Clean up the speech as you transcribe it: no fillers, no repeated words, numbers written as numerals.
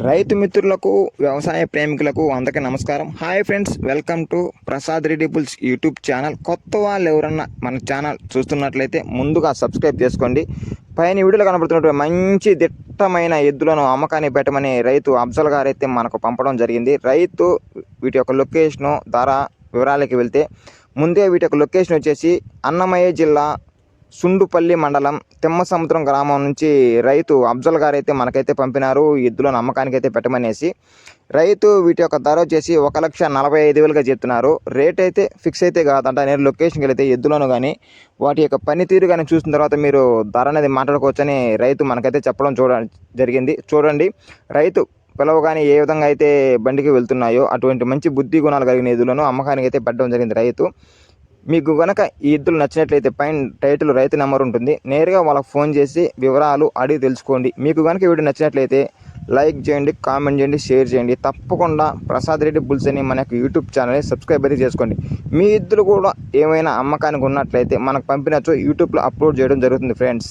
రైతు మిత్రులకు వ్యవసాయ ప్రేమికులకు అందరికీ నమస్కారం. Hi friends, welcome to Prasad Reddy bulls YouTube channel. కొత్త వాళ్ళు ఎవరన్నా మన ఛానల్ చూస్తున్నట్లయితే ముందుగా సబ్స్క్రైబ్ చేసుకోండి. పైన వీడియోలో కనబడుతున్నటువంటి మంచి దిట్టమైన ఎద్దులను అమ్మకాన్ని పెట్టమని రైతు అఫ్జల్ గారు అయితే మనకు పంపడం జరిగింది. రైతు వీటి యొక్క లొకేషను ధర వివరాలకి వెళ్తే, ముందే వీటి యొక్క లొకేషన్ వచ్చేసి అన్నమయ్య జిల్లా సుండుపల్లి మండలం తిమ్మసముద్రం గ్రామం నుంచి రైతు అఫ్జల్ గారు అయితే మనకైతే పంపినారు ఎద్దులను అమ్మకానికి అయితే పెట్టమనేసి. రైతు వీటి యొక్క ధర వచ్చేసి 1,45,000గా చెప్తున్నారు. రేట్ అయితే ఫిక్స్ అయితే కాదంట. నేను లొకేషన్కి వెళితే ఎద్దులను కానీ వాటి యొక్క పనితీరు కానీ చూసిన తర్వాత మీరు ధర అనేది మాట్లాడుకోవచ్చని రైతు మనకైతే చెప్పడం జరిగింది. చూడండి, రైతు పిలవగానే ఏ విధంగా అయితే బండికి వెళ్తున్నాయో అటువంటి మంచి బుద్ధి గుణాలు కలిగిన ఎద్దులను అమ్మకానికి అయితే పెట్టడం జరిగింది రైతు. మీకు కనుక ఈ ఎద్దులు నచ్చినట్లయితే పైన టైటిల్ రైతు నెంబర్ ఉంటుంది, నేరుగా వాళ్ళకి ఫోన్ చేసి వివరాలు అడిగి తెలుసుకోండి. మీకు కనుక వీడియో నచ్చినట్లయితే లైక్ చేయండి, కామెంట్ చేయండి, షేర్ చేయండి. తప్పకుండా ప్రసాద్ రెడ్డి బుల్స్ అని మన యొక్క యూట్యూబ్ ఛానల్ని సబ్స్క్రైబ్ అయితే చేసుకోండి. మీ ఎద్దులు కూడా ఏమైనా అమ్మకానికి ఉన్నట్లయితే మనకు పంపినచో యూట్యూబ్లో అప్లోడ్ చేయడం జరుగుతుంది ఫ్రెండ్స్.